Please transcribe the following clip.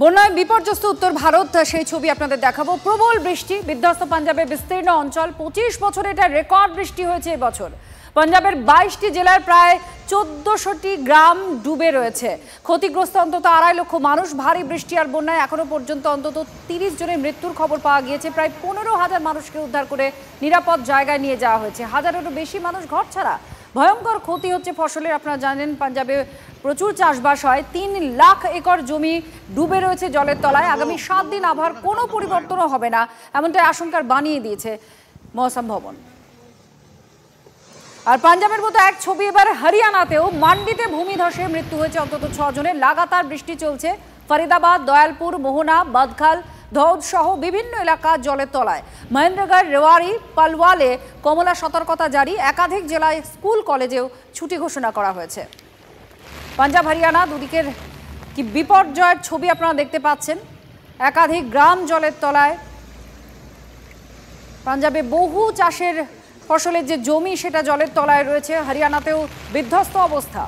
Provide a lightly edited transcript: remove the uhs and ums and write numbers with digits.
বন্যায় বিপর্যস্ত উত্তর ভারত, সেই ছবি আপনাদের দেখাবো। প্রবল বৃষ্টি, বিধ্বস্ত পাঞ্জাবের বিস্তীর্ণ অঞ্চল। 25 বছরে এটা রেকর্ড বৃষ্টি হয়েছে এবছর। পাঞ্জাবের 22টি জেলার প্রায় 1400টি গ্রাম ডুবে রয়েছে। ক্ষতিগ্রস্ত অন্তত 2.5 লক্ষ মানুষ। ভারী বৃষ্টি আর বন্যায় এখনো পর্যন্ত অন্তত 30 জনের মৃত্যুর খবর পাওয়া গিয়েছে। প্রায় 15,000 মানুষকে উদ্ধার করে নিরাপদ জায়গায় নিয়ে যাওয়া হয়েছে। হাজারেরও বেশি মানুষ ঘরছাড়া। ভয়ঙ্কর ক্ষতি হচ্ছে ফসলের। আপনারা জানেন পাঞ্জাবে প্রচুর চাষবাস হয়। 3 লাখ একর জমি ডুবে রয়েছে জলের তলায়। আগামী 7 দিন আবহাওয়ার কোনো পরিবর্তনও হবে না, এমনটাই আশঙ্কার বানিয়ে দিয়েছে মৌসম ভবন। আর পাঞ্জাবের মতো এক ছবি এবার হরিয়ানাতেও। মান্ডিতে ভূমিধসে মৃত্যু হয়েছে অন্তত 6 জনের। লাগাতার বৃষ্টি চলছে। ফরিদাবাদ, দয়ালপুর, মোহনা, বদখাল, ধৌদ সহ বিভিন্ন এলাকা জলের তলায়। মহেন্দ্রগড়, রেওয়ারি, পালওয়ালে কমলা সতর্কতা জারি। একাধিক জেলায় স্কুল কলেজেও ছুটি ঘোষণা করা হয়েছে। পাঞ্জাব হরিয়ানা দুদিকের কি বিপর্যয়ের ছবি আপনারা দেখতে পাচ্ছেন। একাধিক গ্রাম জলের তলায়। পাঞ্জাবে বহু চাষের ফসলের যে জমি সেটা জলের তলায় রয়েছে। হরিয়ানাতেও বিধ্বস্ত অবস্থা।